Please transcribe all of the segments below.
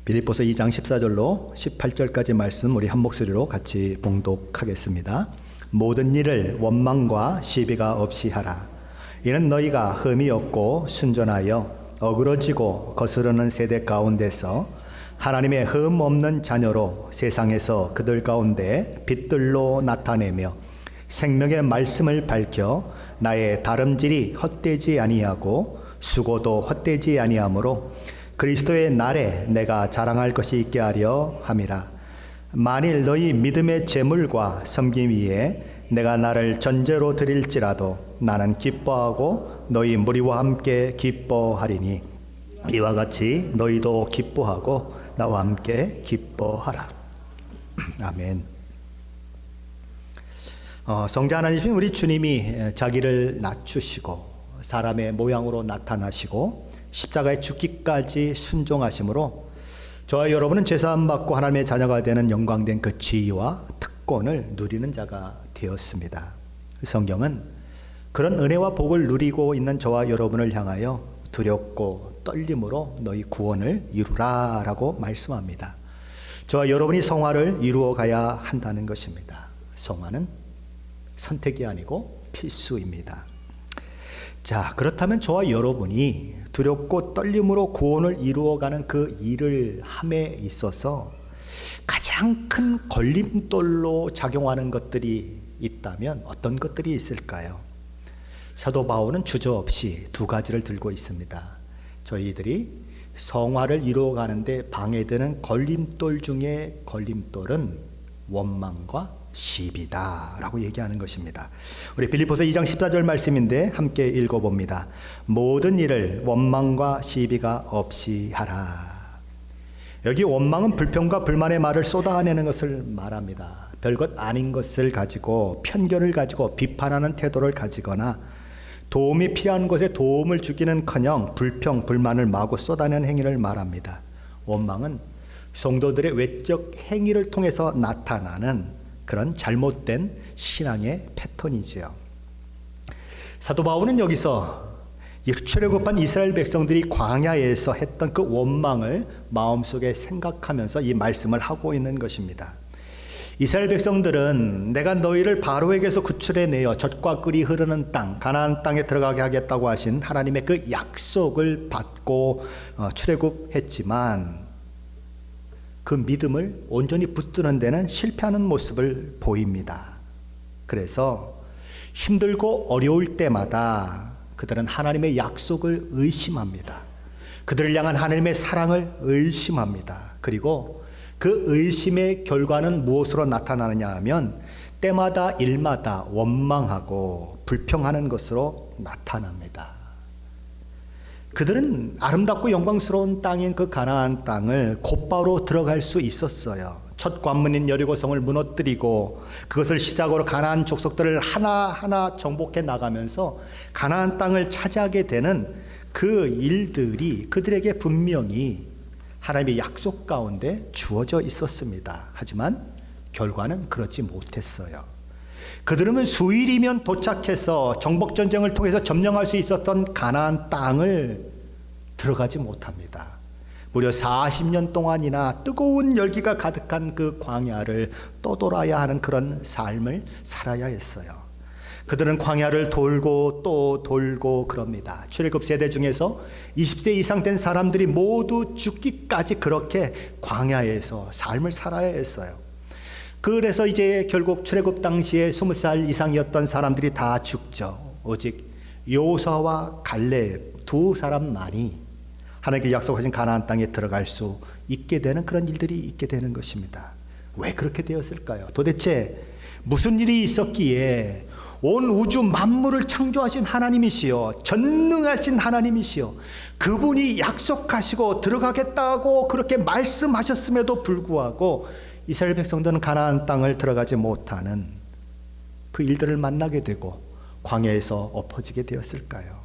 빌립보서 2장 14절로 18절까지 말씀 우리 한 목소리로 같이 봉독하겠습니다. 모든 일을 원망과 시비가 없이 하라. 이는 너희가 흠이 없고 순전하여 어그러지고 거스르는 세대 가운데서 하나님의 흠 없는 자녀로 세상에서 그들 가운데 빛들로 나타내며 생명의 말씀을 밝혀 나의 다름질이 헛되지 아니하고 수고도 헛되지 아니하므로 그리스도의 날에 내가 자랑할 것이 있게 하려 함이라. 만일 너희 믿음의 제물과 섬김 위에 내가 나를 전제로 드릴지라도 나는 기뻐하고 너희 무리와 함께 기뻐하리니 이와 같이 너희도 기뻐하고 나와 함께 기뻐하라. 아멘. 성자 하나님, 우리 주님이 자기를 낮추시고 사람의 모양으로 나타나시고 십자가에 죽기까지 순종하심으로 저와 여러분은 죄사함 받고 하나님의 자녀가 되는 영광된 그 지위와 특권을 누리는 자가 되었습니다. 성경은 그런 은혜와 복을 누리고 있는 저와 여러분을 향하여 두렵고 떨림으로 너희 구원을 이루라 라고 말씀합니다. 저와 여러분이 성화를 이루어 가야 한다는 것입니다. 성화는 선택이 아니고 필수입니다. 자, 그렇다면 저와 여러분이 두렵고 떨림으로 구원을 이루어가는 그 일을 함에 있어서 가장 큰 걸림돌로 작용하는 것들이 있다면 어떤 것들이 있을까요? 사도 바울은 주저없이 두 가지를 들고 있습니다. 저희들이 성화를 이루어가는데 방해되는 걸림돌 중에 걸림돌은 원망과 시비다 라고 얘기하는 것입니다. 우리 빌립보서 2장 14절 말씀인데 함께 읽어봅니다. 모든 일을 원망과 시비가 없이 하라. 여기 원망은 불평과 불만의 말을 쏟아내는 것을 말합니다. 별것 아닌 것을 가지고 편견을 가지고 비판하는 태도를 가지거나 도움이 필요한 것에 도움을 주기는커녕 불평, 불만을 마구 쏟아내는 행위를 말합니다. 원망은 성도들의 외적 행위를 통해서 나타나는 그런 잘못된 신앙의 패턴이지요. 사도 바울은 여기서 출애굽한 이스라엘 백성들이 광야에서 했던 그 원망을 마음속에 생각하면서 이 말씀을 하고 있는 것입니다. 이스라엘 백성들은 내가 너희를 바로에게서 구출해내어 젖과 꿀이 흐르는 땅, 가나안 땅에 들어가게 하겠다고 하신 하나님의 그 약속을 받고 출애굽했지만 그 믿음을 온전히 붙드는 데는 실패하는 모습을 보입니다. 그래서 힘들고 어려울 때마다 그들은 하나님의 약속을 의심합니다. 그들을 향한 하나님의 사랑을 의심합니다. 그리고 그 의심의 결과는 무엇으로 나타나느냐 하면 때마다 일마다 원망하고 불평하는 것으로 나타납니다. 그들은 아름답고 영광스러운 땅인 그 가나안 땅을 곧바로 들어갈 수 있었어요. 첫 관문인 여리고성을 무너뜨리고 그것을 시작으로 가나안 족속들을 하나하나 정복해 나가면서 가나안 땅을 차지하게 되는 그 일들이 그들에게 분명히 하나님의 약속 가운데 주어져 있었습니다. 하지만 결과는 그렇지 못했어요. 그들은 수일이면 도착해서 정복전쟁을 통해서 점령할 수 있었던 가나안 땅을 들어가지 못합니다. 무려 40년 동안이나 뜨거운 열기가 가득한 그 광야를 떠돌아야 하는 그런 삶을 살아야 했어요. 그들은 광야를 돌고 또 돌고 그럽니다. 출애굽 세대 중에서 20세 이상 된 사람들이 모두 죽기까지 그렇게 광야에서 삶을 살아야 했어요. 그래서 이제 결국 출애굽 당시에 20살 이상이었던 사람들이 다 죽죠. 오직 여호수아와 갈렙 두 사람만이 하나님께 약속하신 가나안 땅에 들어갈 수 있게 되는 그런 일들이 있게 되는 것입니다. 왜 그렇게 되었을까요? 도대체 무슨 일이 있었기에 온 우주 만물을 창조하신 하나님이시여, 전능하신 하나님이시여, 그분이 약속하시고 들어가겠다고 그렇게 말씀하셨음에도 불구하고 이스라엘 백성들은 가나안 땅을 들어가지 못하는 그 일들을 만나게 되고 광야에서 엎어지게 되었을까요?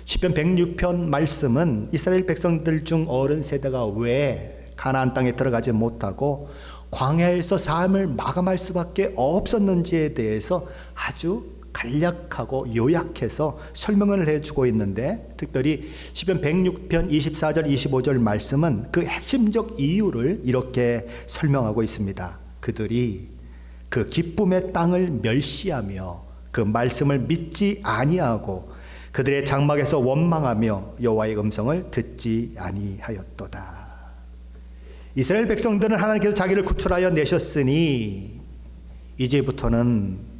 시편 106편 말씀은 이스라엘 백성들 중 어른 세대가 왜 가나안 땅에 들어가지 못하고 광야에서 삶을 마감할 수밖에 없었는지에 대해서 아주 간략하고 요약해서 설명을 해주고 있는데, 특별히 시편 106편 24절 25절 말씀은 그 핵심적 이유를 이렇게 설명하고 있습니다. 그들이 그 기쁨의 땅을 멸시하며 그 말씀을 믿지 아니하고 그들의 장막에서 원망하며 여호와의 음성을 듣지 아니하였도다. 이스라엘 백성들은 하나님께서 자기를 구출하여 내셨으니 이제부터는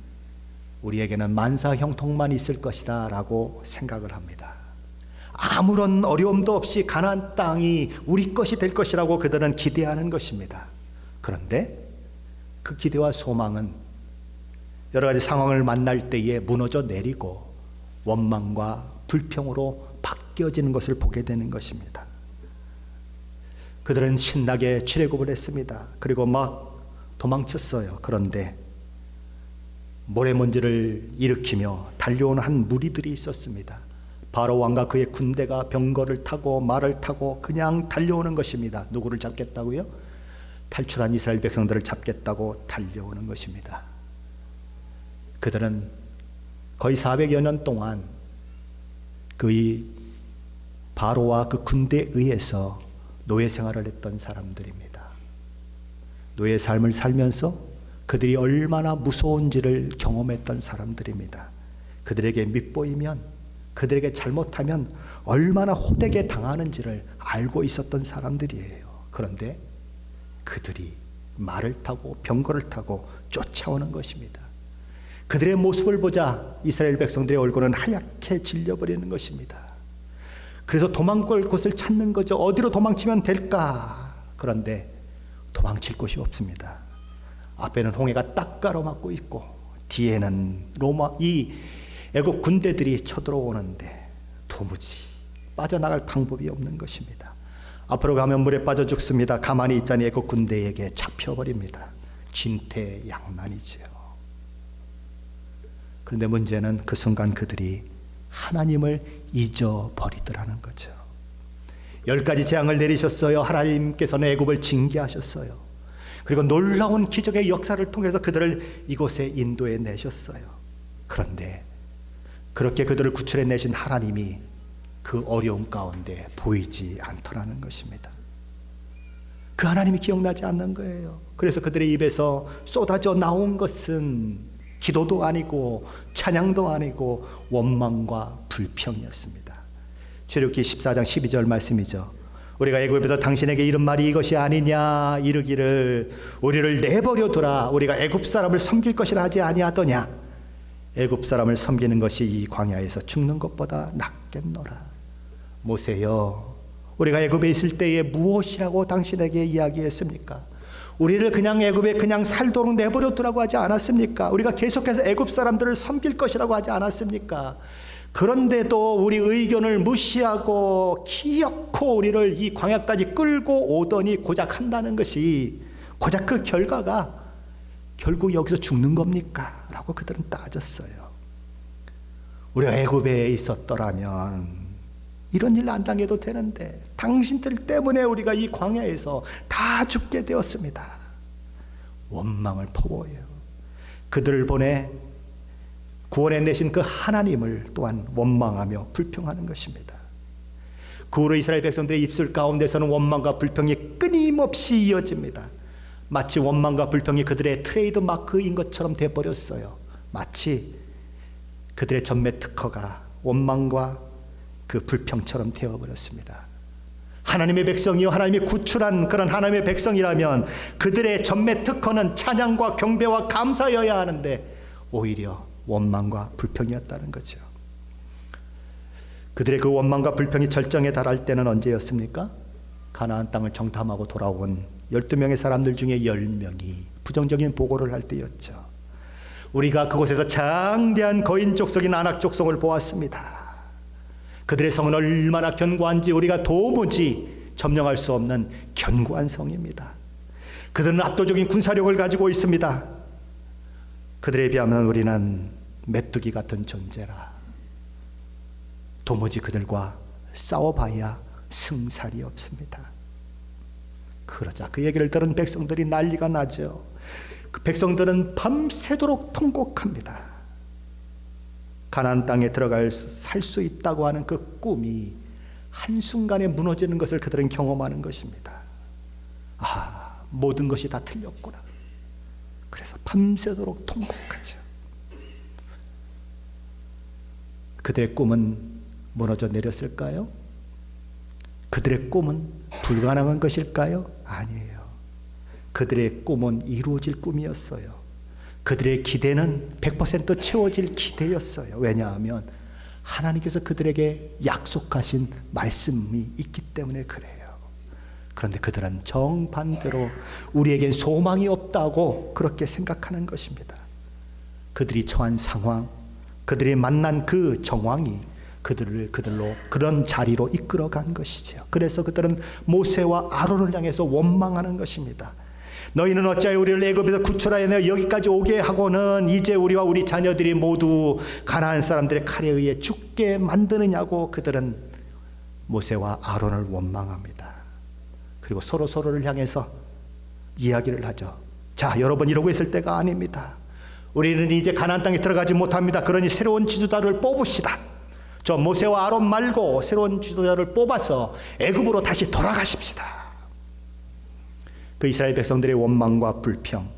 우리에게는 만사 형통만 있을 것이다 라고 생각을 합니다. 아무런 어려움도 없이 가나안 땅이 우리 것이 될 것이라고 그들은 기대하는 것입니다. 그런데 그 기대와 소망은 여러 가지 상황을 만날 때에 무너져 내리고 원망과 불평으로 바뀌어지는 것을 보게 되는 것입니다. 그들은 신나게 출애굽을 했습니다. 그리고 막 도망쳤어요. 그런데 모래먼지를 일으키며 달려오는 한 무리들이 있었습니다. 바로 왕과 그의 군대가 병거를 타고 말을 타고 그냥 달려오는 것입니다. 누구를 잡겠다고요? 탈출한 이스라엘 백성들을 잡겠다고 달려오는 것입니다. 그들은 거의 400여 년 동안 그의 바로와 그 군대에 의해서 노예 생활을 했던 사람들입니다. 노예 삶을 살면서 그들이 얼마나 무서운지를 경험했던 사람들입니다. 그들에게 밉보이면, 그들에게 잘못하면 얼마나 호되게 당하는지를 알고 있었던 사람들이에요. 그런데 그들이 말을 타고 병거를 타고 쫓아오는 것입니다. 그들의 모습을 보자 이스라엘 백성들의 얼굴은 하얗게 질려버리는 것입니다. 그래서 도망갈 곳을 찾는 거죠. 어디로 도망치면 될까? 그런데 도망칠 곳이 없습니다. 앞에는 홍해가 딱 가로막고 있고 뒤에는 이 애국 군대들이 쳐들어오는데 도무지 빠져나갈 방법이 없는 것입니다. 앞으로 가면 물에 빠져 죽습니다. 가만히 있자니 애국 군대에게 잡혀버립니다. 진퇴양난이죠. 그런데 문제는 그 순간 그들이 하나님을 잊어버리더라는 거죠. 10가지 재앙을 내리셨어요. 하나님께서는 애굽을 징계하셨어요. 그리고 놀라운 기적의 역사를 통해서 그들을 이곳에 인도해 내셨어요. 그런데 그렇게 그들을 구출해 내신 하나님이 그 어려움 가운데 보이지 않더라는 것입니다. 그 하나님이 기억나지 않는 거예요. 그래서 그들의 입에서 쏟아져 나온 것은 기도도 아니고 찬양도 아니고 원망과 불평이었습니다. 출애굽기 14장 12절 말씀이죠. 우리가 애굽에서 당신에게 이른 말이 이것이 아니냐, 이르기를 우리를 내버려 두라, 우리가 애굽 사람을 섬길 것이라 하지 아니하더냐. 애굽 사람을 섬기는 것이 이 광야에서 죽는 것보다 낫겠노라. 모세여, 우리가 애굽에 있을 때에 무엇이라고 당신에게 이야기했습니까? 우리를 그냥 애굽에 그냥 살도록 내버려 두라고 하지 않았습니까? 우리가 계속해서 애굽 사람들을 섬길 것이라고 하지 않았습니까? 그런데도 우리 의견을 무시하고 기어코 우리를 이 광야까지 끌고 오더니 고작 한다는 것이, 고작 그 결과가 결국 여기서 죽는 겁니까? 라고 그들은 따졌어요. 우리가 애굽에 있었더라면 이런 일 안 당해도 되는데 당신들 때문에 우리가 이 광야에서 다 죽게 되었습니다. 원망을 퍼부어요. 그들을 보내 구원해 내신 그 하나님을 또한 원망하며 불평하는 것입니다. 그 후로 이스라엘 백성들의 입술 가운데서는 원망과 불평이 끊임없이 이어집니다. 마치 원망과 불평이 그들의 트레이드 마크인 것처럼 돼버렸어요. 마치 그들의 전매 특허가 원망과 그 불평처럼 되어버렸습니다. 하나님의 백성이요, 하나님이 구출한 그런 하나님의 백성이라면 그들의 전매 특허는 찬양과 경배와 감사여야 하는데 오히려 원망과 불평이었다는 거죠. 그들의 그 원망과 불평이 절정에 달할 때는 언제였습니까? 가나안 땅을 정탐하고 돌아온 12명의 사람들 중에 10명이 부정적인 보고를 할 때였죠. 우리가 그곳에서 장대한 거인 족속인 아낙 족속을 보았습니다. 그들의 성은 얼마나 견고한지 우리가 도무지 점령할 수 없는 견고한 성입니다. 그들은 압도적인 군사력을 가지고 있습니다. 그들에 비하면 우리는 메뚜기 같은 존재라. 도무지 그들과 싸워봐야 승살이 없습니다. 그러자 그 얘기를 들은 백성들이 난리가 나죠. 그 백성들은 밤새도록 통곡합니다. 가나안 땅에 들어갈 살 수 있다고 하는 그 꿈이 한순간에 무너지는 것을 그들은 경험하는 것입니다. 모든 것이 다 틀렸구나. 그래서 밤새도록 통곡하죠. 그들의 꿈은 무너져 내렸을까요? 그들의 꿈은 불가능한 것일까요? 아니에요. 그들의 꿈은 이루어질 꿈이었어요. 그들의 기대는 100% 채워질 기대였어요. 왜냐하면 하나님께서 그들에게 약속하신 말씀이 있기 때문에 그래요. 그런데 그들은 정반대로 우리에겐 소망이 없다고 그렇게 생각하는 것입니다. 그들이 처한 상황, 그들이 만난 그 정황이 그들로 그런 자리로 이끌어간 것이죠. 그래서 그들은 모세와 아론을 향해서 원망하는 것입니다. 너희는 어찌하여 우리를 애굽에서 구출하여 내어 여기까지 오게 하고는 이제 우리와 우리 자녀들이 모두 가나안 사람들의 칼에 의해 죽게 만드느냐고 그들은 모세와 아론을 원망합니다. 그리고 서로를 향해서 이야기를 하죠. 자, 여러분, 이러고 있을 때가 아닙니다. 우리는 이제 가나안 땅에 들어가지 못합니다. 그러니 새로운 지도자를 뽑읍시다. 저 모세와 아론 말고 새로운 지도자를 뽑아서 애굽으로 다시 돌아가십시다. 그 이스라엘 백성들의 원망과 불평,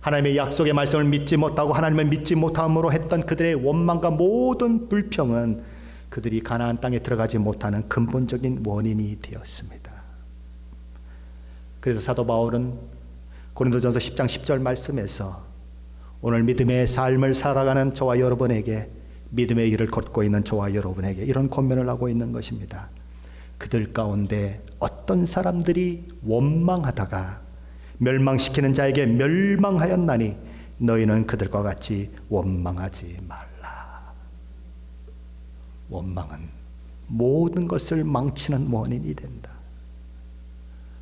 하나님의 약속의 말씀을 믿지 못하고 하나님을 믿지 못함으로 했던 그들의 원망과 모든 불평은 그들이 가나안 땅에 들어가지 못하는 근본적인 원인이 되었습니다. 그래서 사도 바울은 고린도전서 10장 10절 말씀에서 오늘 믿음의 삶을 살아가는 저와 여러분에게, 믿음의 길을 걷고 있는 저와 여러분에게 이런 권면을 하고 있는 것입니다. 그들 가운데 어떤 사람들이 원망하다가 멸망시키는 자에게 멸망하였나니 너희는 그들과 같이 원망하지 말라. 원망은 모든 것을 망치는 원인이 된다.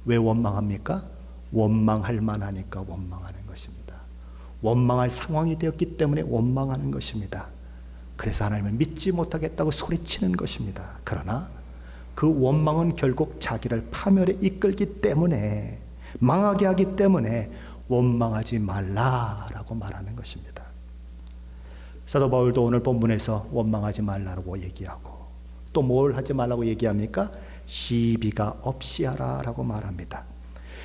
왜 원망합니까? 원망할 만하니까 원망하는 것입니다. 원망할 상황이 되었기 때문에 원망하는 것입니다. 그래서 하나님을 믿지 못하겠다고 소리치는 것입니다. 그러나 그 원망은 결국 자기를 파멸에 이끌기 때문에, 망하게 하기 때문에 원망하지 말라라고 말하는 것입니다. 사도 바울도 오늘 본문에서 원망하지 말라고 얘기하고, 또 뭘 하지 말라고 얘기합니까? 시비가 없이 하라라고 말합니다.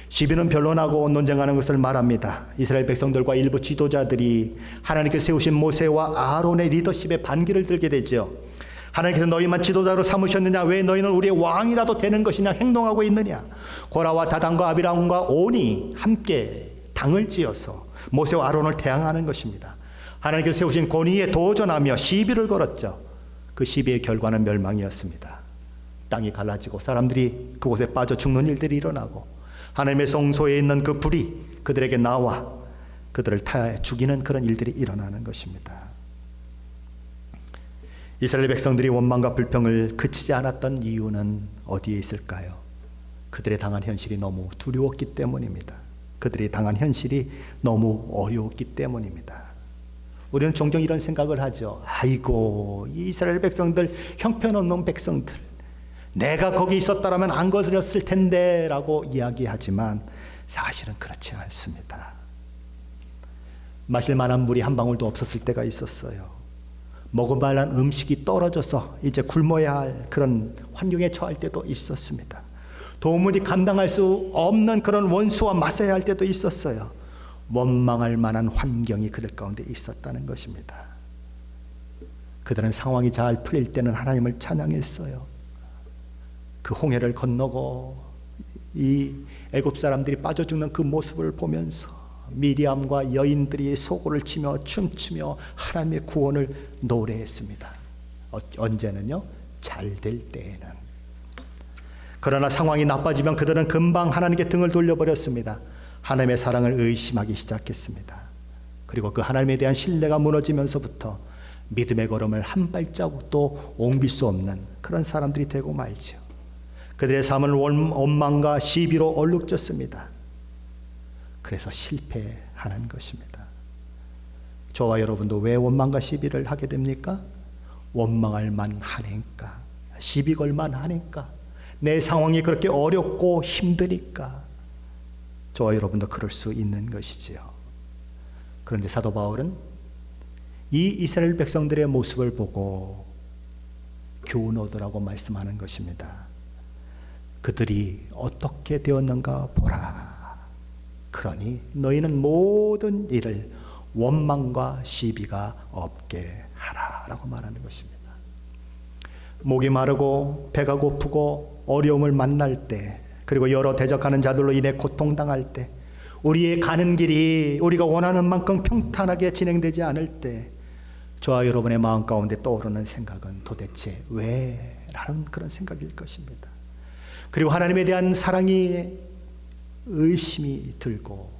시비는 변론하고 논쟁하는 것을 말합니다. 이스라엘 백성들과 일부 지도자들이 하나님께서 세우신 모세와 아론의 리더십에 반기를 들게 되죠. 하나님께서 너희만 지도자로 삼으셨느냐? 왜 너희는 우리의 왕이라도 되는 것이냐 행동하고 있느냐? 고라와 다단과 아비람과 온이 함께 당을 지어서 모세와 아론을 대항하는 것입니다. 하나님께서 세우신 권위에 도전하며 시비를 걸었죠. 그 시비의 결과는 멸망이었습니다. 땅이 갈라지고 사람들이 그곳에 빠져 죽는 일들이 일어나고 하나님의 성소에 있는 그 불이 그들에게 나와 그들을 타 죽이는 그런 일들이 일어나는 것입니다. 이스라엘 백성들이 원망과 불평을 그치지 않았던 이유는 어디에 있을까요? 그들의 당한 현실이 너무 두려웠기 때문입니다. 그들이 당한 현실이 너무 어려웠기 때문입니다. 우리는 종종 이런 생각을 하죠. 아이고, 이 이스라엘 백성들, 형편없는 백성들, 내가 거기 있었다라면 안 거스렸을 텐데 라고 이야기하지만 사실은 그렇지 않습니다. 마실 만한 물이 한 방울도 없었을 때가 있었어요. 먹을 만한 음식이 떨어져서 이제 굶어야 할 그런 환경에 처할 때도 있었습니다. 도무지 감당할 수 없는 그런 원수와 맞서야 할 때도 있었어요. 원망할 만한 환경이 그들 가운데 있었다는 것입니다. 그들은 상황이 잘 풀릴 때는 하나님을 찬양했어요. 그 홍해를 건너고 이 애굽 사람들이 빠져 죽는 그 모습을 보면서 미리암과 여인들이 소고를 치며 춤추며 하나님의 구원을 노래했습니다. 언제는요? 잘 될 때에는. 그러나 상황이 나빠지면 그들은 금방 하나님께 등을 돌려버렸습니다. 하나님의 사랑을 의심하기 시작했습니다. 그리고 그 하나님에 대한 신뢰가 무너지면서부터 믿음의 걸음을 한 발자국도 옮길 수 없는 그런 사람들이 되고 말죠. 그들의 삶은 원망과 시비로 얼룩졌습니다. 그래서 실패하는 것입니다. 저와 여러분도 왜 원망과 시비를 하게 됩니까? 원망할 만하니까, 시비 걸 만하니까, 내 상황이 그렇게 어렵고 힘드니까 저와 여러분도 그럴 수 있는 것이지요. 그런데 사도 바울은 이 이스라엘 백성들의 모습을 보고 교훈 얻으라고 말씀하는 것입니다. 그들이 어떻게 되었는가 보라. 그러니 너희는 모든 일을 원망과 시비가 없게 하라 라고 말하는 것입니다. 목이 마르고 배가 고프고 어려움을 만날 때, 그리고 여러 대적하는 자들로 인해 고통당할 때, 우리의 가는 길이 우리가 원하는 만큼 평탄하게 진행되지 않을 때, 저와 여러분의 마음 가운데 떠오르는 생각은 도대체 왜? 라는 그런 생각일 것입니다. 그리고 하나님에 대한 사랑이 의심이 들고,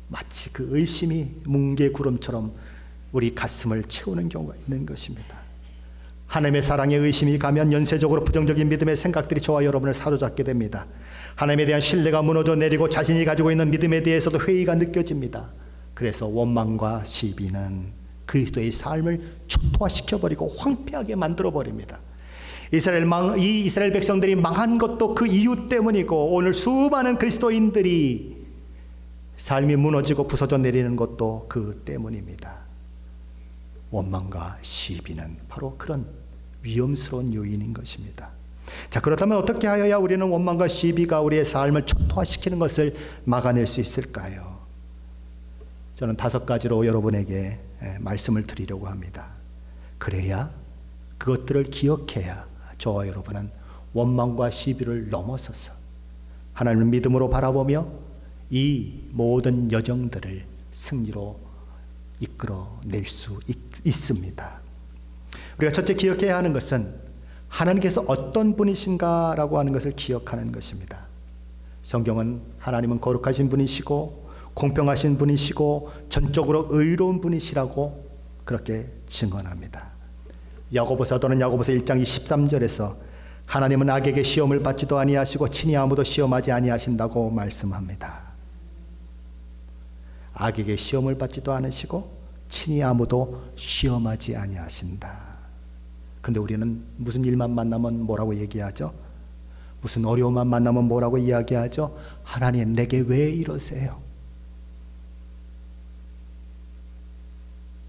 마치 그 의심이 뭉게구름처럼 우리 가슴을 채우는 경우가 있는 것입니다. 하나님의 사랑에 의심이 가면 연쇄적으로 부정적인 믿음의 생각들이 저와 여러분을 사로잡게 됩니다. 하나님에 대한 신뢰가 무너져 내리고 자신이 가지고 있는 믿음에 대해서도 회의가 느껴집니다. 그래서 원망과 시비는 그리스도의 삶을 초토화시켜버리고 황폐하게 만들어버립니다. 이 이스라엘 백성들이 망한 것도 그 이유 때문이고, 오늘 수많은 그리스도인들이 삶이 무너지고 부서져 내리는 것도 그 때문입니다. 원망과 시비는 바로 그런 위험스러운 요인인 것입니다. 자, 그렇다면 어떻게 하여야 우리는 원망과 시비가 우리의 삶을 초토화시키는 것을 막아낼 수 있을까요? 저는 5가지로 여러분에게 말씀을 드리려고 합니다. 그래야, 그것들을 기억해야 저와 여러분은 원망과 시비를 넘어서서 하나님을 믿음으로 바라보며 이 모든 여정들을 승리로 이끌어낼 수 있습니다. 우리가 첫째 기억해야 하는 것은 하나님께서 어떤 분이신가라고 하는 것을 기억하는 것입니다. 성경은 하나님은 거룩하신 분이시고 공평하신 분이시고 전적으로 의로운 분이시라고 그렇게 증언합니다. 야고보서 또는 야고보서 1장 23절에서 하나님은 악에게 시험을 받지도 아니하시고 친히 아무도 시험하지 아니하신다고 말씀합니다. 악에게 시험을 받지도 않으시고 친히 아무도 시험하지 아니하신다. 그런데 우리는 무슨 일만 만나면 뭐라고 얘기하죠? 무슨 어려움만 만나면 뭐라고 이야기하죠? 하나님, 내게 왜 이러세요?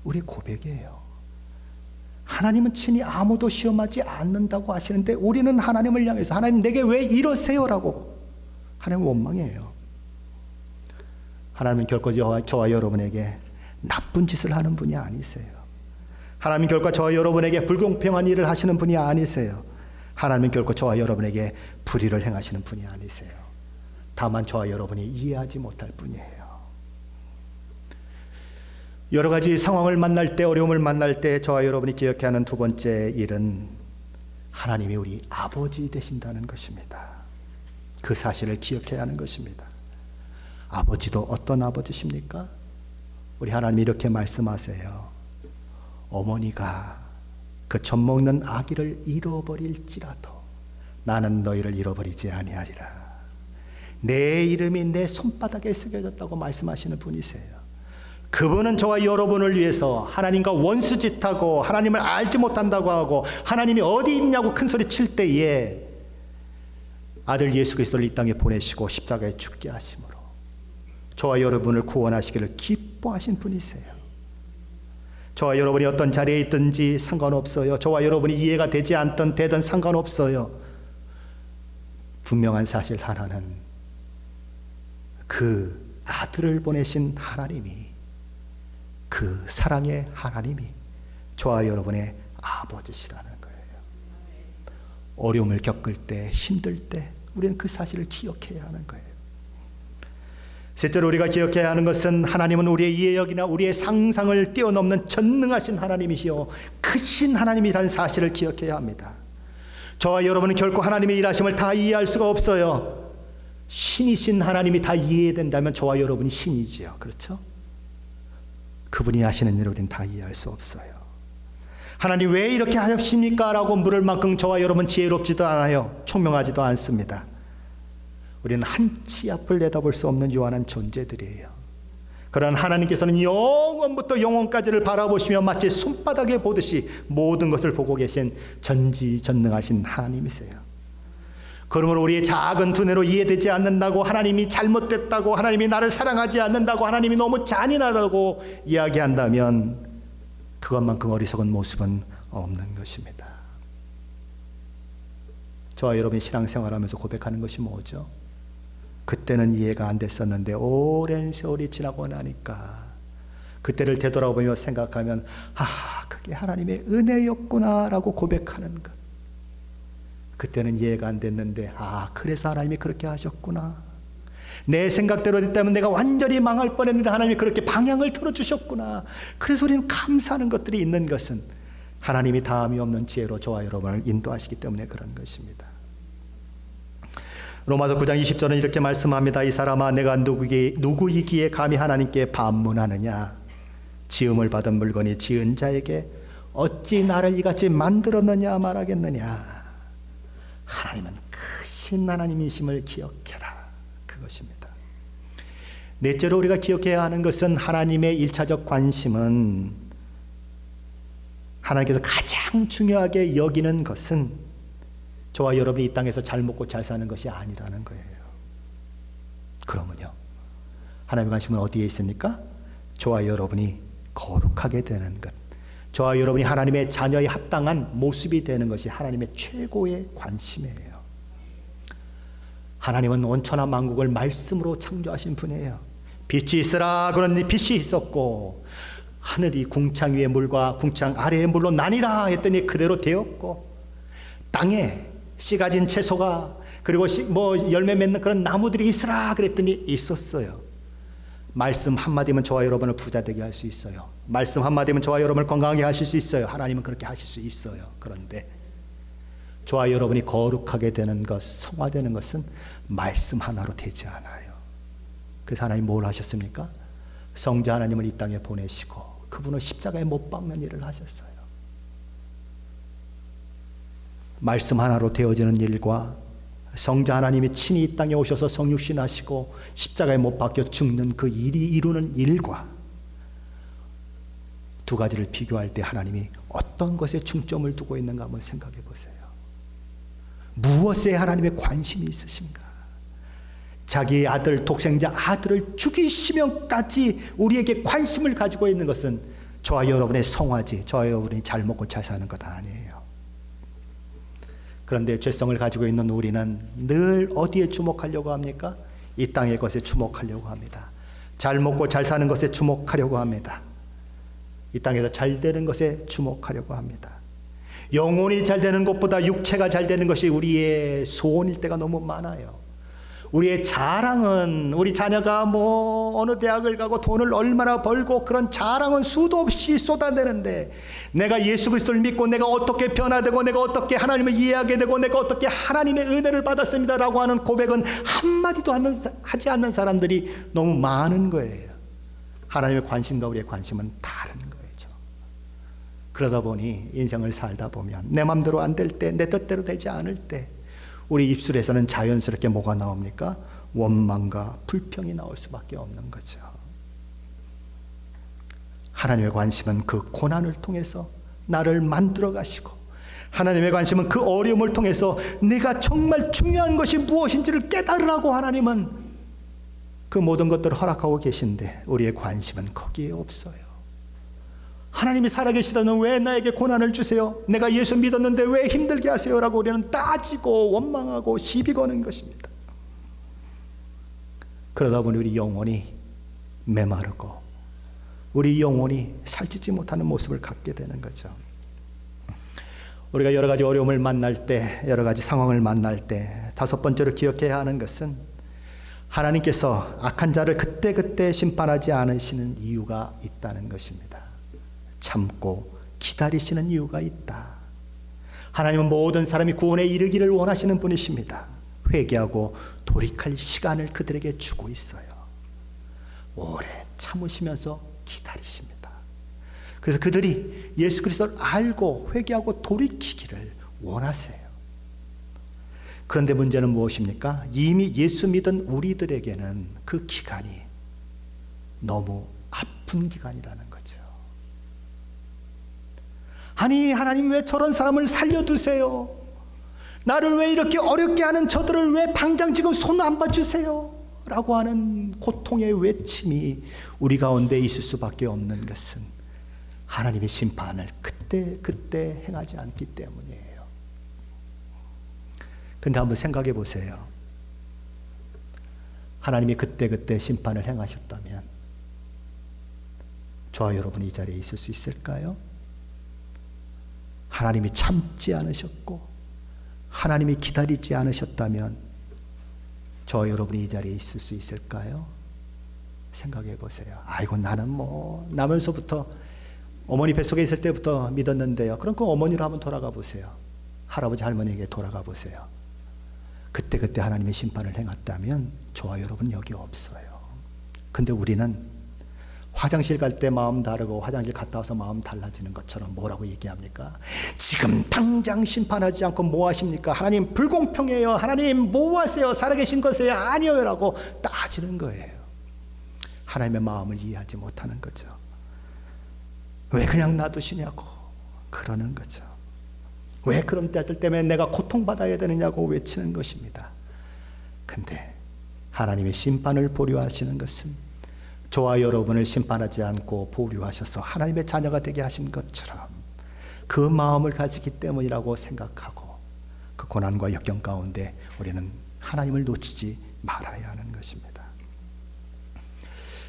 우리 고백이에요. 하나님은 친히 아무도 시험하지 않는다고 하시는데 우리는 하나님을 향해서 하나님, 내게 왜 이러세요? 라고 하나님 원망해요. 하나님은 결코 저와 여러분에게 나쁜 짓을 하는 분이 아니세요. 하나님은 결코 저와 여러분에게 불공평한 일을 하시는 분이 아니세요. 하나님은 결코 저와 여러분에게 불의를 행하시는 분이 아니세요. 다만 저와 여러분이 이해하지 못할 뿐이에요. 여러 가지 상황을 만날 때, 어려움을 만날 때 저와 여러분이 기억해야 하는 두 번째 일은 하나님이 우리 아버지 되신다는 것입니다. 그 사실을 기억해야 하는 것입니다. 아버지도 어떤 아버지십니까? 우리 하나님이 이렇게 말씀하세요. 어머니가 그 젖 먹는 아기를 잃어버릴지라도 나는 너희를 잃어버리지 아니하리라. 내 이름이 내 손바닥에 새겨졌다고 말씀하시는 분이세요. 그분은 저와 여러분을 위해서 하나님과 원수짓하고 하나님을 알지 못한다고 하고 하나님이 어디 있냐고 큰소리 칠 때에 아들 예수 그리스도를 이 땅에 보내시고 십자가에 죽게 하심으로 저와 여러분을 구원하시기를 기뻐하신 분이세요. 저와 여러분이 어떤 자리에 있든지 상관없어요. 저와 여러분이 이해가 되지 않든 되든 상관없어요. 분명한 사실 하나는 그 아들을 보내신 하나님이, 그 사랑의 하나님이 저와 여러분의 아버지시라는 거예요. 어려움을 겪을 때, 힘들 때 우리는 그 사실을 기억해야 하는 거예요. 셋째로 우리가 기억해야 하는 것은 하나님은 우리의 이해력이나 우리의 상상을 뛰어넘는 전능하신 하나님이시요 크신 하나님이라는 사실을 기억해야 합니다. 저와 여러분은 결코 하나님의 일하심을 다 이해할 수가 없어요. 신이신 하나님이 다 이해된다면 저와 여러분이 신이지요. 그렇죠? 그분이 하시는 일을 우리는 다 이해할 수 없어요. 하나님 왜 이렇게 하십니까? 라고 물을 만큼 저와 여러분 지혜롭지도 않아요. 총명하지도 않습니다. 우리는 한치 앞을 내다볼 수 없는 요한한 존재들이에요. 그러나 하나님께서는 영원부터 영원까지를 바라보시며 마치 손바닥에 보듯이 모든 것을 보고 계신 전지전능하신 하나님이세요. 그러므로 우리의 작은 두뇌로 이해되지 않는다고, 하나님이 잘못됐다고, 하나님이 나를 사랑하지 않는다고, 하나님이 너무 잔인하다고 이야기한다면 그것만큼 어리석은 모습은 없는 것입니다. 저와 여러분이 신앙생활하면서 고백하는 것이 뭐죠? 그때는 이해가 안 됐었는데 오랜 세월이 지나고 나니까 그때를 되돌아보며 생각하면 그게 하나님의 은혜였구나라고 고백하는 것. 그때는 이해가 안 됐는데 그래서 하나님이 그렇게 하셨구나. 내 생각대로 됐다면 내가 완전히 망할 뻔했는데 하나님이 그렇게 방향을 틀어주셨구나. 그래서 우리는 감사하는 것들이 있는 것은 하나님이 다함이 없는 지혜로 저와 여러분을 인도하시기 때문에 그런 것입니다. 로마서 9장 20절은 이렇게 말씀합니다. 이 사람아, 내가 누구이기에 감히 하나님께 반문하느냐? 지음을 받은 물건이 지은 자에게 어찌 나를 이같이 만들었느냐 말하겠느냐. 하나님은 크신 하나님이심을 기억해라. 그것입니다. 넷째로 우리가 기억해야 하는 것은 하나님의 1차적 관심은, 하나님께서 가장 중요하게 여기는 것은 저와 여러분이 이 땅에서 잘 먹고 잘 사는 것이 아니라는 거예요. 그러면요, 하나님의 관심은 어디에 있습니까? 저와 여러분이 거룩하게 되는 것, 저와 여러분이 하나님의 자녀에 합당한 모습이 되는 것이 하나님의 최고의 관심이에요. 하나님은 온천하 만국을 말씀으로 창조하신 분이에요. 빛이 있으라 그러니 빛이 있었고, 하늘이 궁창 위의 물과 궁창 아래의 물로 나뉘라 했더니 그대로 되었고, 땅에 씨 가진 채소가 그리고 열매 맺는 그런 나무들이 있으라 그랬더니 있었어요. 말씀 한마디면 저와 여러분을 부자 되게 할 수 있어요. 말씀 한마디면 저와 여러분을 건강하게 하실 수 있어요. 하나님은 그렇게 하실 수 있어요. 그런데 저와 여러분이 거룩하게 되는 것, 성화되는 것은 말씀 하나로 되지 않아요. 그래서 하나님 뭘 하셨습니까? 성자 하나님을 이 땅에 보내시고 그분을 십자가에 못 박는 일을 하셨어요. 말씀 하나로 되어지는 일과 성자 하나님이 친히 이 땅에 오셔서 성육신 하시고 십자가에 못 박혀 죽는 그 일이 이루는 일과 두 가지를 비교할 때 하나님이 어떤 것에 중점을 두고 있는가 한번 생각해 보세요. 무엇에 하나님의 관심이 있으신가? 자기의 아들, 독생자 아들을 죽이시면까지 우리에게 관심을 가지고 있는 것은 저와 여러분의 성화지, 저와 여러분이 잘 먹고 잘 사는 것 아니에요. 그런데 죄성을 가지고 있는 우리는 늘 어디에 주목하려고 합니까? 이 땅의 것에 주목하려고 합니다. 잘 먹고 잘 사는 것에 주목하려고 합니다. 이 땅에서 잘 되는 것에 주목하려고 합니다. 영혼이 잘 되는 것보다 육체가 잘 되는 것이 우리의 소원일 때가 너무 많아요. 우리의 자랑은 우리 자녀가 어느 대학을 가고 돈을 얼마나 벌고 그런 자랑은 수도 없이 쏟아내는데, 내가 예수 그리스도를 믿고 내가 어떻게 변화되고 내가 어떻게 하나님을 이해하게 되고 내가 어떻게 하나님의 은혜를 받았습니다 라고 하는 고백은 한마디도 하지 않는 사람들이 너무 많은 거예요. 하나님의 관심과 우리의 관심은 다른 거죠. 그러다 보니 인생을 살다 보면 내 맘대로 안 될 때, 내 뜻대로 되지 않을 때 우리 입술에서는 자연스럽게 뭐가 나옵니까? 원망과 불평이 나올 수밖에 없는 거죠. 하나님의 관심은 그 고난을 통해서 나를 만들어 가시고, 하나님의 관심은 그 어려움을 통해서 내가 정말 중요한 것이 무엇인지를 깨달으라고 하나님은 그 모든 것들을 허락하고 계신데 우리의 관심은 거기에 없어요. 하나님이 살아계시다면 왜 나에게 고난을 주세요? 내가 예수 믿었는데 왜 힘들게 하세요? 라고 우리는 따지고 원망하고 시비 거는 것입니다. 그러다 보니 우리 영혼이 메마르고 우리 영혼이 살찌지 못하는 모습을 갖게 되는 거죠. 우리가 여러 가지 어려움을 만날 때, 여러 가지 상황을 만날 때 다섯 번째로 기억해야 하는 것은 하나님께서 악한 자를 그때그때 심판하지 않으시는 이유가 있다는 것입니다. 참고 기다리시는 이유가 있다. 하나님은 모든 사람이 구원에 이르기를 원하시는 분이십니다. 회개하고 돌이킬 시간을 그들에게 주고 있어요. 오래 참으시면서 기다리십니다. 그래서 그들이 예수 그리스도를 알고 회개하고 돌이키기를 원하세요. 그런데 문제는 무엇입니까? 이미 예수 믿은 우리들에게는 그 기간이 너무 아픈 기간이라는 거죠. 아니, 하나님 왜 저런 사람을 살려두세요? 나를 왜 이렇게 어렵게 하는 저들을 왜 당장 지금 손 안 봐주세요? 라고 하는 고통의 외침이 우리 가운데 있을 수밖에 없는 것은 하나님의 심판을 그때 행하지 않기 때문이에요. 근데 한번 생각해 보세요. 하나님이 그때 심판을 행하셨다면 저와 여러분이 이 자리에 있을 수 있을까요? 하나님이 참지 않으셨고 하나님이 기다리지 않으셨다면 저와 여러분이 이 자리에 있을 수 있을까요? 생각해 보세요. 아이고 나는 나면서부터 어머니 뱃속에 있을 때부터 믿었는데요. 그럼 그 어머니로 한번 돌아가 보세요. 할아버지 할머니에게 돌아가 보세요. 그때 하나님의 심판을 행했다면 저와 여러분 여기 없어요. 근데 우리는 화장실 갈 때 마음 다르고 화장실 갔다 와서 마음 달라지는 것처럼 뭐라고 얘기합니까? 지금 당장 심판하지 않고 뭐 하십니까? 하나님 불공평해요. 하나님 뭐 하세요? 살아계신 것에 아니에요 라고 따지는 거예요. 하나님의 마음을 이해하지 못하는 거죠. 왜 그냥 놔두시냐고 그러는 거죠. 왜 그런 때들 때문에 내가 고통받아야 되느냐고 외치는 것입니다. 근데 하나님의 심판을 보류하시는 것은 저와 여러분을 심판하지 않고 보류하셔서 하나님의 자녀가 되게 하신 것처럼 그 마음을 가지기 때문이라고 생각하고 그 고난과 역경 가운데 우리는 하나님을 놓치지 말아야 하는 것입니다.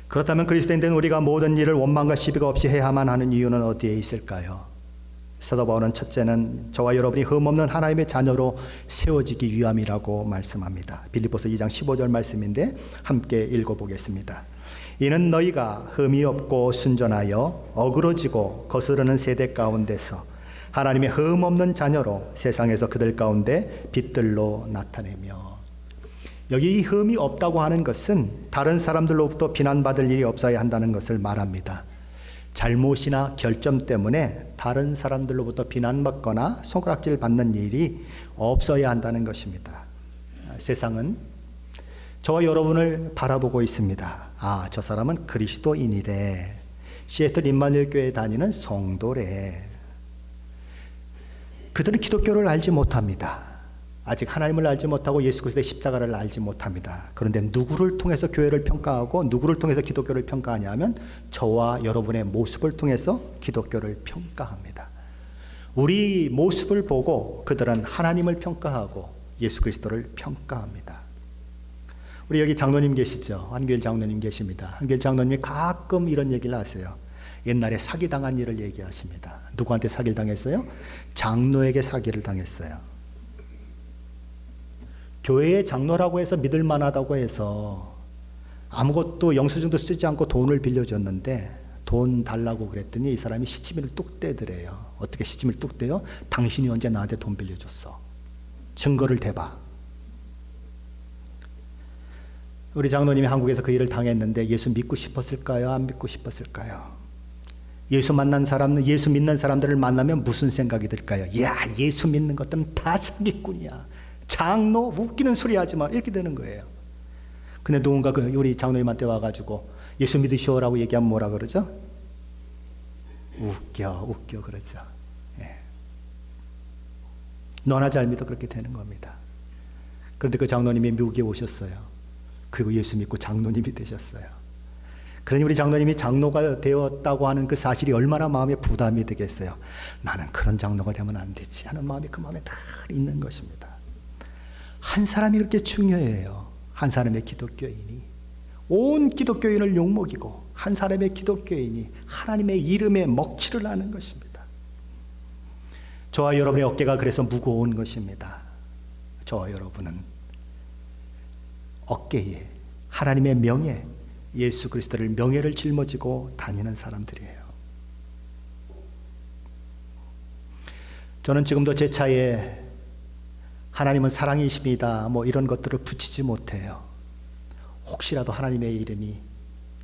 그렇다면 그리스도인 된 우리가 모든 일을 원망과 시비가 없이 해야만 하는 이유는 어디에 있을까요? 사도 바울은 첫째는 저와 여러분이 흠없는 하나님의 자녀로 세워지기 위함이라고 말씀합니다. 빌립보서 2장 15절 말씀인데 함께 읽어보겠습니다. 이는 너희가 흠이 없고 순전하여 어그러지고 거스르는 세대 가운데서 하나님의 흠없는 자녀로 세상에서 그들 가운데 빛들로 나타내며. 여기 이 흠이 없다고 하는 것은 다른 사람들로부터 비난받을 일이 없어야 한다는 것을 말합니다. 잘못이나 결점 때문에 다른 사람들로부터 비난받거나 손가락질 받는 일이 없어야 한다는 것입니다. 세상은 저와 여러분을 바라보고 있습니다. 아, 저 사람은 그리스도인이래. 시애틀 임마누엘 교회에 다니는 성도래. 그들은 기독교를 알지 못합니다. 아직 하나님을 알지 못하고 예수 그리스도의 십자가를 알지 못합니다. 그런데 누구를 통해서 교회를 평가하고 누구를 통해서 기독교를 평가하냐면 저와 여러분의 모습을 통해서 기독교를 평가합니다. 우리 모습을 보고 그들은 하나님을 평가하고 예수 그리스도를 평가합니다. 우리 여기 장로님 계시죠? 한교일 장로님 계십니다. 한교일 장로님이 가끔 이런 얘기를 하세요. 옛날에 사기당한 일을 얘기하십니다. 누구한테 사기를 당했어요? 장로에게 사기를 당했어요. 교회의 장로라고 해서 믿을 만하다고 해서 아무것도 영수증도 쓰지 않고 돈을 빌려줬는데 돈 달라고 그랬더니 이 사람이 시치미를 뚝 떼더래요. 어떻게 시치미를 뚝 떼요? 당신이 언제 나한테 돈 빌려줬어? 증거를 대봐. 우리 장로님이 한국에서 그 일을 당했는데 예수 믿고 싶었을까요? 안 믿고 싶었을까요? 예수 믿는 사람들을 만나면 무슨 생각이 들까요? 야, 예수 믿는 것들은 다 사기꾼이야. 장로 웃기는 소리 하지 마. 이렇게 되는 거예요. 근데 누군가 우리 장로님한테 와가지고 예수 믿으시오라고 얘기하면 뭐라 그러죠? 웃겨 그러죠. 예. 너나 잘 믿어 그렇게 되는 겁니다. 그런데 그 장로님이 미국에 오셨어요. 그리고 예수 믿고 장로님이 되셨어요. 그러니 우리 장로님이 장로가 되었다고 하는 그 사실이 얼마나 마음에 부담이 되겠어요. 나는 그런 장로가 되면 안 되지 하는 마음이 그 마음에 다 있는 것입니다. 한 사람이 그렇게 중요해요. 한 사람의 기독교인이 온 기독교인을 욕먹이고 한 사람의 기독교인이 하나님의 이름에 먹칠을 하는 것입니다. 저와 여러분의 어깨가 그래서 무거운 것입니다. 저와 여러분은 어깨에 하나님의 명예, 예수 그리스도를 명예를 짊어지고 다니는 사람들이에요. 저는 지금도 제 차에 하나님은 사랑이십니다 이런 것들을 붙이지 못해요. 혹시라도 하나님의 이름이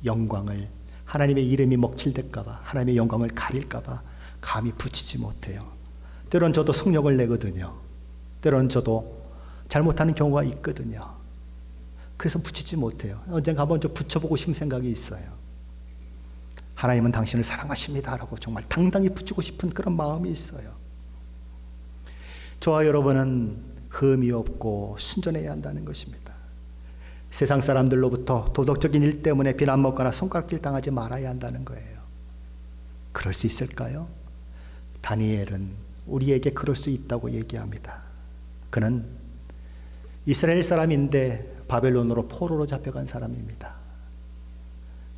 영광을, 하나님의 이름이 먹칠될까봐, 하나님의 영광을 가릴까봐 감히 붙이지 못해요. 때론 저도 성령을 내거든요. 때론 저도 잘못하는 경우가 있거든요. 그래서 붙이지 못해요. 언젠가 한번 좀 붙여보고 싶은 생각이 있어요. 하나님은 당신을 사랑하십니다 라고 정말 당당히 붙이고 싶은 그런 마음이 있어요. 저와 여러분은 흠이 없고 순전해야 한다는 것입니다. 세상 사람들로부터 도덕적인 일 때문에 비난먹거나 손가락질 당하지 말아야 한다는 거예요. 그럴 수 있을까요? 다니엘은 우리에게 그럴 수 있다고 얘기합니다. 그는 이스라엘 사람인데 바벨론으로 포로로 잡혀간 사람입니다.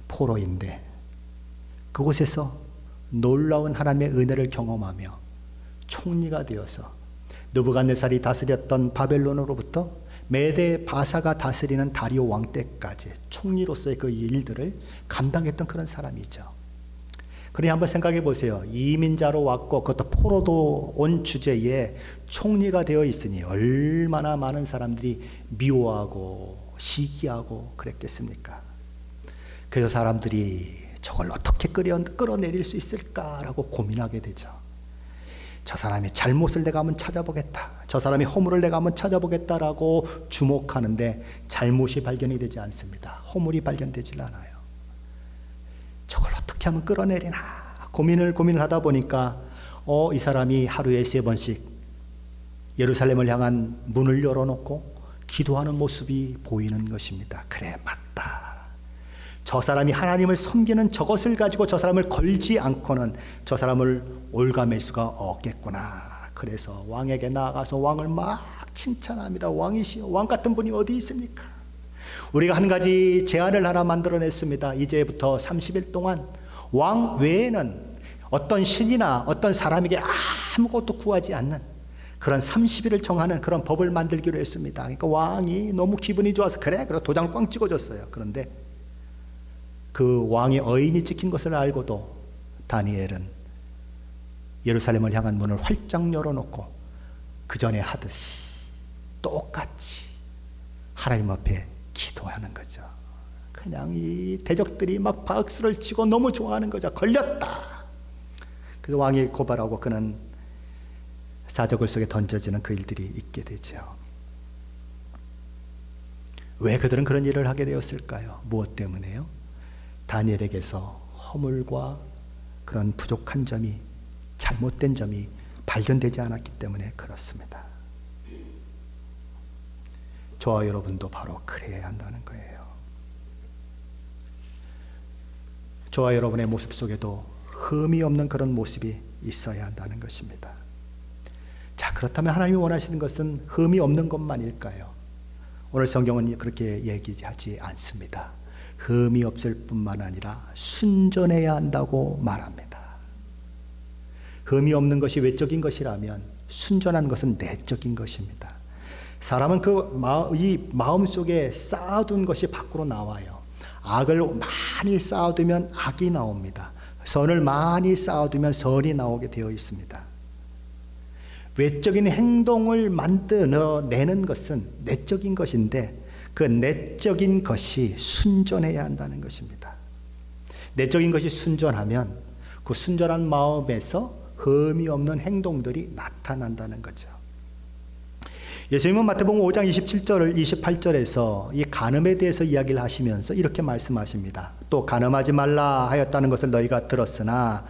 포로인데 그곳에서 놀라운 하나님의 은혜를 경험하며 총리가 되어서 느부갓네살이 다스렸던 바벨론으로부터 메대 바사가 다스리는 다리오 왕 때까지 총리로서의 그 일들을 감당했던 그런 사람이죠. 그러니 한번 생각해 보세요. 이민자로 왔고 그것도 포로도 온 주제에 총리가 되어 있으니 얼마나 많은 사람들이 미워하고 시기하고 그랬겠습니까? 그래서 사람들이 저걸 어떻게 끌어내릴 수 있을까라고 고민하게 되죠. 저 사람이 잘못을 내가 한번 찾아보겠다. 저 사람이 허물을 내가 한번 찾아보겠다라고 주목하는데 잘못이 발견이 되지 않습니다. 허물이 발견되질 않아요. 저걸 어떻게 하면 끌어내리나 고민을 하다 보니까 이 사람이 하루에 3번씩 예루살렘을 향한 문을 열어놓고 기도하는 모습이 보이는 것입니다. 그래, 맞다. 저 사람이 하나님을 섬기는 저것을 가지고 저 사람을 걸지 않고는 저 사람을 올가맬 수가 없겠구나. 그래서 왕에게 나아가서 왕을 막 칭찬합니다. 왕이시여, 왕 같은 분이 어디 있습니까? 우리가 한 가지 제안을 하나 만들어냈습니다. 이제부터 30일 동안 왕 외에는 어떤 신이나 어떤 사람에게 아무것도 구하지 않는 그런 30일을 정하는 그런 법을 만들기로 했습니다. 그러니까 왕이 너무 기분이 좋아서 그래 도장을 꽝 찍어줬어요. 그런데 그 왕의 어인이 찍힌 것을 알고도 다니엘은 예루살렘을 향한 문을 활짝 열어놓고 그 전에 하듯이 똑같이 하나님 앞에 기도하는 거죠. 그냥 이 대적들이 막 박수를 치고 너무 좋아하는 거죠. 걸렸다. 그래서 왕이 고발하고 그는 사저굴 속에 던져지는 그 일들이 있게 되죠. 왜 그들은 그런 일을 하게 되었을까요? 무엇 때문에요? 다니엘에게서 허물과 그런 부족한 점이, 잘못된 점이 발견되지 않았기 때문에 그렇습니다. 저와 여러분도 바로 그래야 한다는 거예요. 저와 여러분의 모습 속에도 흠이 없는 그런 모습이 있어야 한다는 것입니다. 자, 그렇다면 하나님이 원하시는 것은 흠이 없는 것만일까요? 오늘 성경은 그렇게 얘기하지 않습니다. 흠이 없을 뿐만 아니라 순전해야 한다고 말합니다. 흠이 없는 것이 외적인 것이라면 순전한 것은 내적인 것입니다. 사람은 이 마음 속에 쌓아둔 것이 밖으로 나와요. 악을 많이 쌓아두면 악이 나옵니다. 선을 많이 쌓아두면 선이 나오게 되어 있습니다. 외적인 행동을 만들어내는 것은 내적인 것인데 그 내적인 것이 순전해야 한다는 것입니다. 내적인 것이 순전하면 그 순전한 마음에서 흠이 없는 행동들이 나타난다는 거죠. 예수님은 마태복음 5장 27절 28절에서 이 간음에 대해서 이야기를 하시면서 이렇게 말씀하십니다. 또 간음하지 말라 하였다는 것을 너희가 들었으나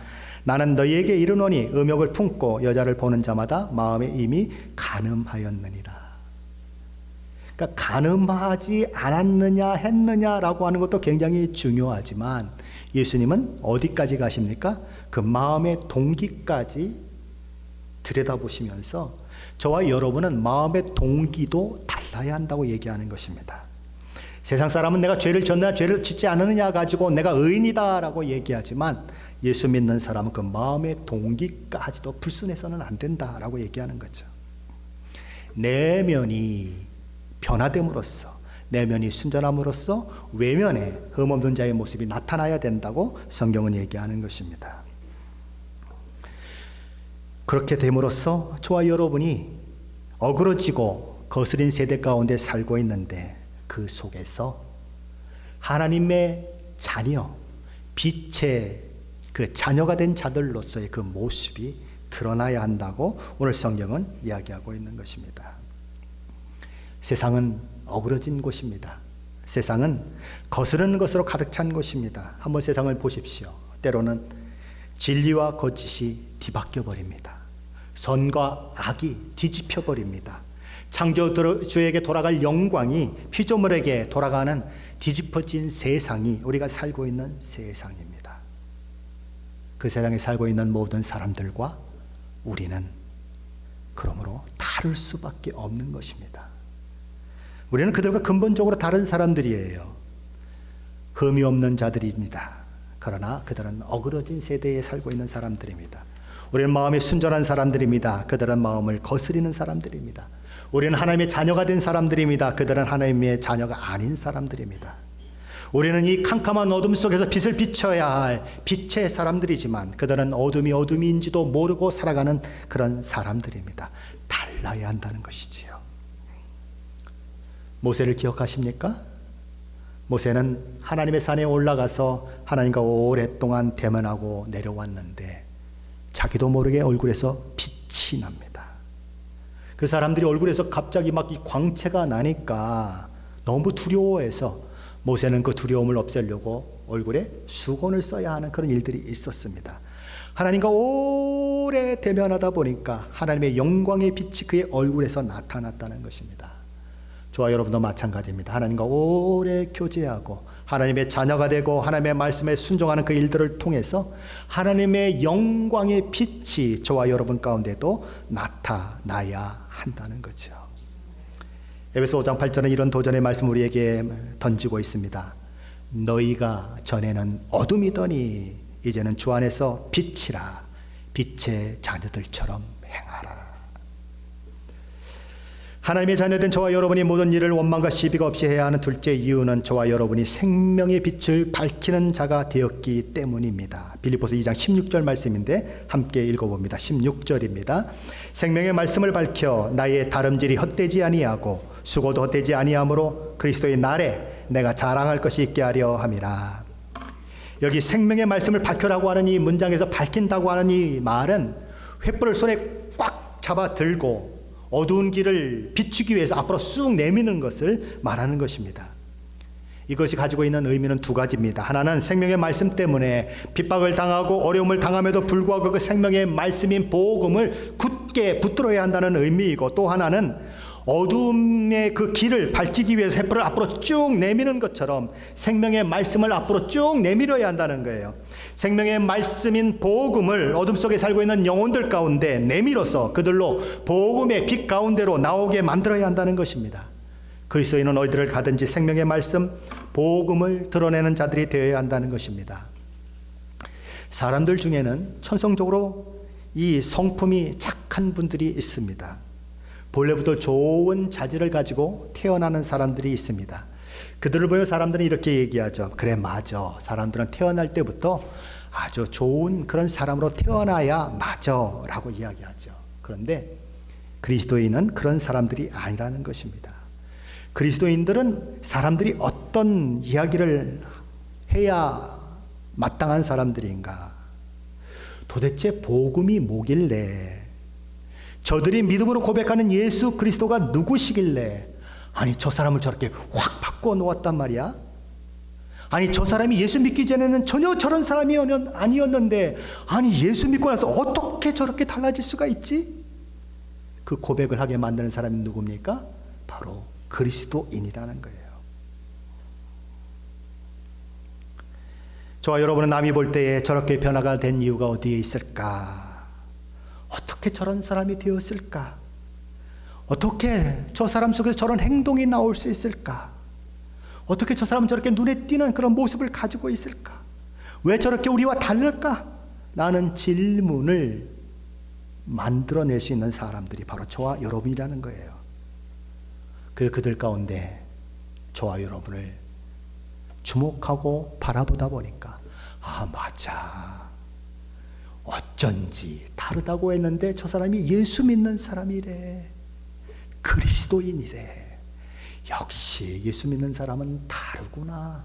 나는 너희에게 이르노니 음욕을 품고 여자를 보는 자마다 마음에 이미 간음하였느니라. 그러니까 간음하지 않았느냐 했느냐라고 하는 것도 굉장히 중요하지만 예수님은 어디까지 가십니까? 그 마음의 동기까지 들여다보시면서 저와 여러분은 마음의 동기도 달라야 한다고 얘기하는 것입니다. 세상 사람은 내가 죄를 졌느냐 죄를 짓지 않느냐 가지고 내가 의인이다 라고 얘기하지만 예수 믿는 사람은 그 마음의 동기까지도 불순해서는 안 된다라고 얘기하는 거죠. 내면이 변화됨으로써, 내면이 순전함으로써 외면에 흠없는 자의 모습이 나타나야 된다고 성경은 얘기하는 것입니다. 그렇게 됨으로써 저와 여러분이 어그러지고 거스린 세대 가운데 살고 있는데 그 속에서 하나님의 자녀, 빛의 그 자녀가 된 자들로서의 그 모습이 드러나야 한다고 오늘 성경은 이야기하고 있는 것입니다. 세상은 어그러진 곳입니다. 세상은 거스르는 것으로 가득 찬 곳입니다. 한번 세상을 보십시오. 때로는 진리와 거짓이 뒤바뀌어 버립니다. 선과 악이 뒤집혀 버립니다. 창조주에게 돌아갈 영광이 피조물에게 돌아가는 뒤집어진 세상이 우리가 살고 있는 세상입니다. 그 세상에 살고 있는 모든 사람들과 우리는 그러므로 다를 수밖에 없는 것입니다. 우리는 그들과 근본적으로 다른 사람들이에요. 흠이 없는 자들입니다. 그러나 그들은 어그러진 세대에 살고 있는 사람들입니다. 우리는 마음이 순전한 사람들입니다. 그들은 마음을 거스리는 사람들입니다. 우리는 하나님의 자녀가 된 사람들입니다. 그들은 하나님의 자녀가 아닌 사람들입니다. 우리는 이 캄캄한 어둠 속에서 빛을 비춰야 할 빛의 사람들이지만 그들은 어둠이 어둠인지도 모르고 살아가는 그런 사람들입니다. 달라야 한다는 것이지요. 모세를 기억하십니까? 모세는 하나님의 산에 올라가서 하나님과 오랫동안 대면하고 내려왔는데 자기도 모르게 얼굴에서 빛이 납니다. 그 사람들이 얼굴에서 갑자기 막 이 광채가 나니까 너무 두려워해서 모세는 그 두려움을 없애려고 얼굴에 수건을 써야 하는 그런 일들이 있었습니다. 하나님과 오래 대면하다 보니까 하나님의 영광의 빛이 그의 얼굴에서 나타났다는 것입니다. 저와 여러분도 마찬가지입니다. 하나님과 오래 교제하고 하나님의 자녀가 되고 하나님의 말씀에 순종하는 그 일들을 통해서 하나님의 영광의 빛이 저와 여러분 가운데도 나타나야 한다는 거죠. 에베소 5장 8절은 이런 도전의 말씀 우리에게 던지고 있습니다. 너희가 전에는 어둠이더니 이제는 주 안에서 빛이라. 빛의 자녀들처럼 행하라. 하나님의 자녀된 저와 여러분이 모든 일을 원망과 시비가 없이 해야 하는 둘째 이유는 저와 여러분이 생명의 빛을 밝히는 자가 되었기 때문입니다. 빌립보서 2장 16절 말씀인데 함께 읽어봅니다. 16절입니다. 생명의 말씀을 밝혀 나의 다름질이 헛되지 아니하고 수고도 헛되지 아니하므로 그리스도의 날에 내가 자랑할 것이 있게 하려 함이라. 여기 생명의 말씀을 밝혀라고 하는 이 문장에서 밝힌다고 하는 이 말은 횃불을 손에 꽉 잡아 들고 어두운 길을 비추기 위해서 앞으로 쑥 내미는 것을 말하는 것입니다. 이것이 가지고 있는 의미는 두 가지입니다. 하나는 생명의 말씀 때문에 핍박을 당하고 어려움을 당함에도 불구하고 그 생명의 말씀인 복음을 굳게 붙들어야 한다는 의미이고, 또 하나는 어두움의 그 길을 밝히기 위해서 횃불을 앞으로 쭉 내미는 것처럼 생명의 말씀을 앞으로 쭉 내밀어야 한다는 거예요. 생명의 말씀인 복음을 어둠 속에 살고 있는 영혼들 가운데 내밀어서 그들로 복음의 빛 가운데로 나오게 만들어야 한다는 것입니다. 그리스도인은 어디를 가든지 생명의 말씀, 복음을 드러내는 자들이 되어야 한다는 것입니다. 사람들 중에는 천성적으로 이 성품이 착한 분들이 있습니다. 본래부터 좋은 자질을 가지고 태어나는 사람들이 있습니다. 그들을 보여 사람들은 이렇게 얘기하죠. 그래, 맞아. 사람들은 태어날 때부터 아주 좋은 그런 사람으로 태어나야 맞아 라고 이야기하죠. 그런데 그리스도인은 그런 사람들이 아니라는 것입니다. 그리스도인들은 사람들이 어떤 이야기를 해야 마땅한 사람들인가? 도대체 복음이 뭐길래, 저들이 믿음으로 고백하는 예수 그리스도가 누구시길래 아니 저 사람을 저렇게 확 바꿔 놓았단 말이야? 아니 저 사람이 예수 믿기 전에는 전혀 저런 사람이 아니었는데 아니 예수 믿고 나서 어떻게 저렇게 달라질 수가 있지? 그 고백을 하게 만드는 사람이 누굽니까? 바로 그리스도인이라는 거예요. 저와 여러분은 남이 볼 때에 저렇게 변화가 된 이유가 어디에 있을까? 어떻게 저런 사람이 되었을까? 어떻게 저 사람 속에서 저런 행동이 나올 수 있을까? 어떻게 저 사람은 저렇게 눈에 띄는 그런 모습을 가지고 있을까? 왜 저렇게 우리와 다를까? 라는 질문을 만들어낼 수 있는 사람들이 바로 저와 여러분이라는 거예요. 그들 가운데 저와 여러분을 주목하고 바라보다 보니까 아, 맞아. 어쩐지 다르다고 했는데 저 사람이 예수 믿는 사람이래. 그리스도인이래. 역시 예수 믿는 사람은 다르구나.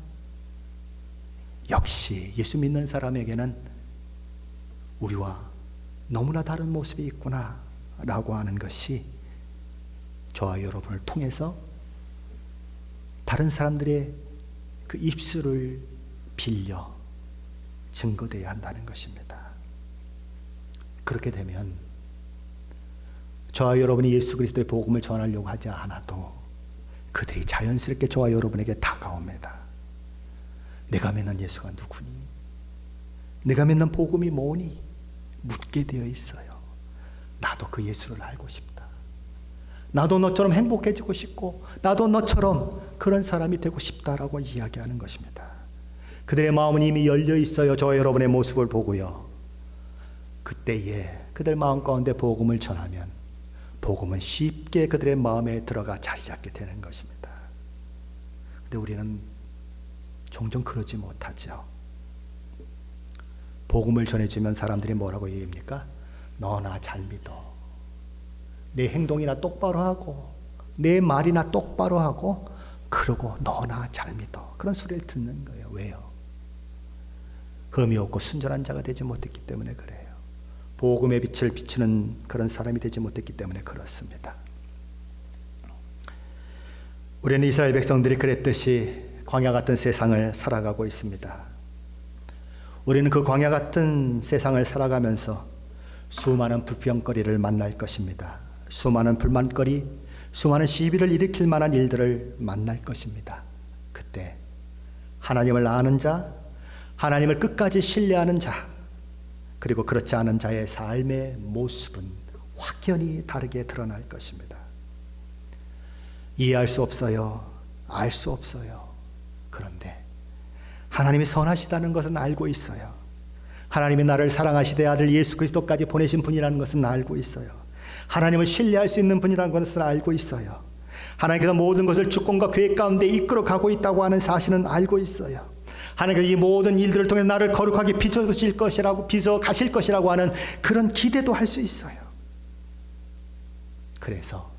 역시 예수 믿는 사람에게는 우리와 너무나 다른 모습이 있구나 라고 하는 것이 저와 여러분을 통해서 다른 사람들의 그 입술을 빌려 증거되어야 한다는 것입니다. 그렇게 되면 저와 여러분이 예수 그리스도의 복음을 전하려고 하지 않아도 그들이 자연스럽게 저와 여러분에게 다가옵니다. 내가 믿는 예수가 누구니? 네가 믿는 복음이 뭐니? 묻게 되어 있어요. 나도 그 예수를 알고 싶다. 나도 너처럼 행복해지고 싶고 나도 너처럼 그런 사람이 되고 싶다라고 이야기하는 것입니다. 그들의 마음은 이미 열려 있어요. 저와 여러분의 모습을 보고요. 그때에 그들 마음 가운데 복음을 전하면 복음은 쉽게 그들의 마음에 들어가 자리 잡게 되는 것입니다. 근데 우리는 종종 그러지 못하죠. 복음을 전해주면 사람들이 뭐라고 얘기합니까? 너나 잘 믿어. 내 행동이나 똑바로 하고 내 말이나 똑바로 하고 그러고 너나 잘 믿어. 그런 소리를 듣는 거예요. 왜요? 흠이 없고 순전한 자가 되지 못했기 때문에 그래요. 복음의 빛을 비추는 그런 사람이 되지 못했기 때문에 그렇습니다. 우리는 이스라엘 백성들이 그랬듯이 광야 같은 세상을 살아가고 있습니다. 우리는 그 광야 같은 세상을 살아가면서 수많은 불평거리를 만날 것입니다. 수많은 불만거리, 수많은 시비를 일으킬 만한 일들을 만날 것입니다. 그때 하나님을 아는 자, 하나님을 끝까지 신뢰하는 자, 그리고 그렇지 않은 자의 삶의 모습은 확연히 다르게 드러날 것입니다. 이해할 수 없어요. 알 수 없어요. 그런데 하나님이 선하시다는 것은 알고 있어요. 하나님이 나를 사랑하시되 아들 예수 그리스도까지 보내신 분이라는 것은 알고 있어요. 하나님을 신뢰할 수 있는 분이라는 것을 알고 있어요. 하나님께서 모든 것을 주권과 계획 가운데 이끌어 가고 있다고 하는 사실은 알고 있어요. 하나님께서 이 모든 일들을 통해 나를 거룩하게 빚어 가실 것이라고 하는 그런 기대도 할 수 있어요. 그래서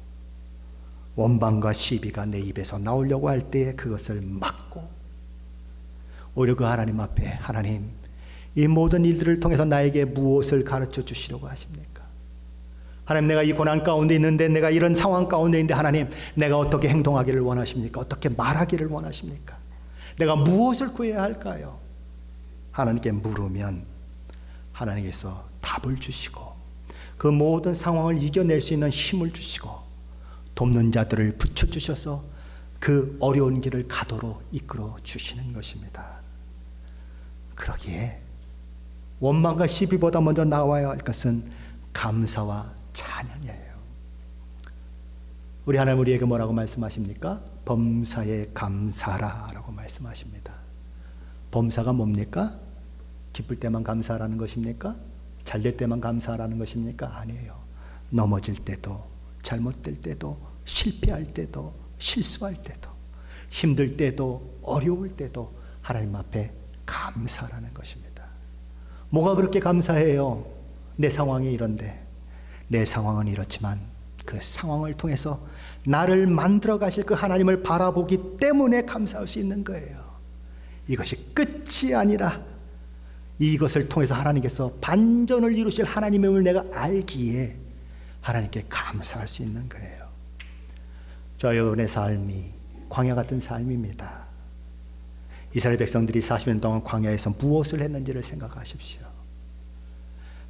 원망과 시비가 내 입에서 나오려고 할 때에 그것을 막고 오히려 그 하나님 앞에 하나님 이 모든 일들을 통해서 나에게 무엇을 가르쳐 주시려고 하십니까? 하나님 내가 이 고난 가운데 있는데 내가 이런 상황 가운데 있는데 하나님 내가 어떻게 행동하기를 원하십니까? 어떻게 말하기를 원하십니까? 내가 무엇을 구해야 할까요? 하나님께 물으면 하나님께서 답을 주시고 그 모든 상황을 이겨낼 수 있는 힘을 주시고 돕는 자들을 붙여주셔서 그 어려운 길을 가도록 이끌어 주시는 것입니다. 그러기에 원망과 시비보다 먼저 나와야 할 것은 감사와 찬양이에요. 우리 하나님 우리에게 뭐라고 말씀하십니까? 범사에 감사하라라고 말씀하십니다. 범사가 뭡니까? 기쁠 때만 감사하라는 것입니까? 잘될 때만 감사하라는 것입니까? 아니에요. 넘어질 때도 잘못될 때도 실패할 때도 실수할 때도 힘들 때도 어려울 때도 하나님 앞에 감사라는 것입니다. 뭐가 그렇게 감사해요? 내 상황이 이런데 내 상황은 이렇지만 그 상황을 통해서 나를 만들어 가실 그 하나님을 바라보기 때문에 감사할 수 있는 거예요. 이것이 끝이 아니라 이것을 통해서 하나님께서 반전을 이루실 하나님임을 내가 알기에 하나님께 감사할 수 있는 거예요. 저 여러분의 삶이 광야 같은 삶입니다. 이스라엘 백성들이 40년 동안 광야에서 무엇을 했는지를 생각하십시오.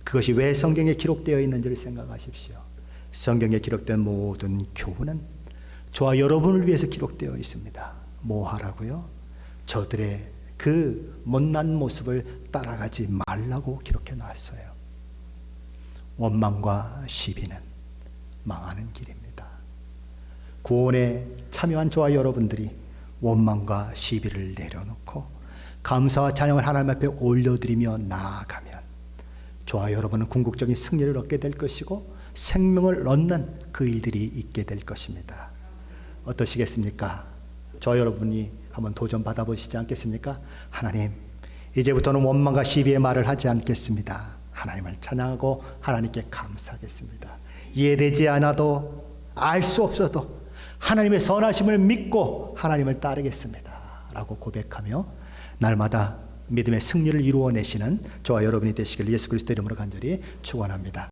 그것이 왜 성경에 기록되어 있는지를 생각하십시오. 성경에 기록된 모든 교훈은 저와 여러분을 위해서 기록되어 있습니다. 뭐 하라고요? 저들의 그 못난 모습을 따라가지 말라고 기록해 놨어요. 원망과 시비는 망하는 길입니다. 구원에 참여한 저와 여러분들이 원망과 시비를 내려놓고 감사와 찬양을 하나님 앞에 올려드리며 나아가면 저와 여러분은 궁극적인 승리를 얻게 될 것이고 생명을 얻는 그 일들이 있게 될 것입니다. 어떠시겠습니까? 저 여러분이 한번 도전 받아보시지 않겠습니까? 하나님, 이제부터는 원망과 시비의 말을 하지 않겠습니다. 하나님을 찬양하고 하나님께 감사하겠습니다. 이해되지 않아도 알 수 없어도 하나님의 선하심을 믿고 하나님을 따르겠습니다 라고 고백하며 날마다 믿음의 승리를 이루어내시는 저와 여러분이 되시길 예수 그리스도 이름으로 간절히 축원합니다.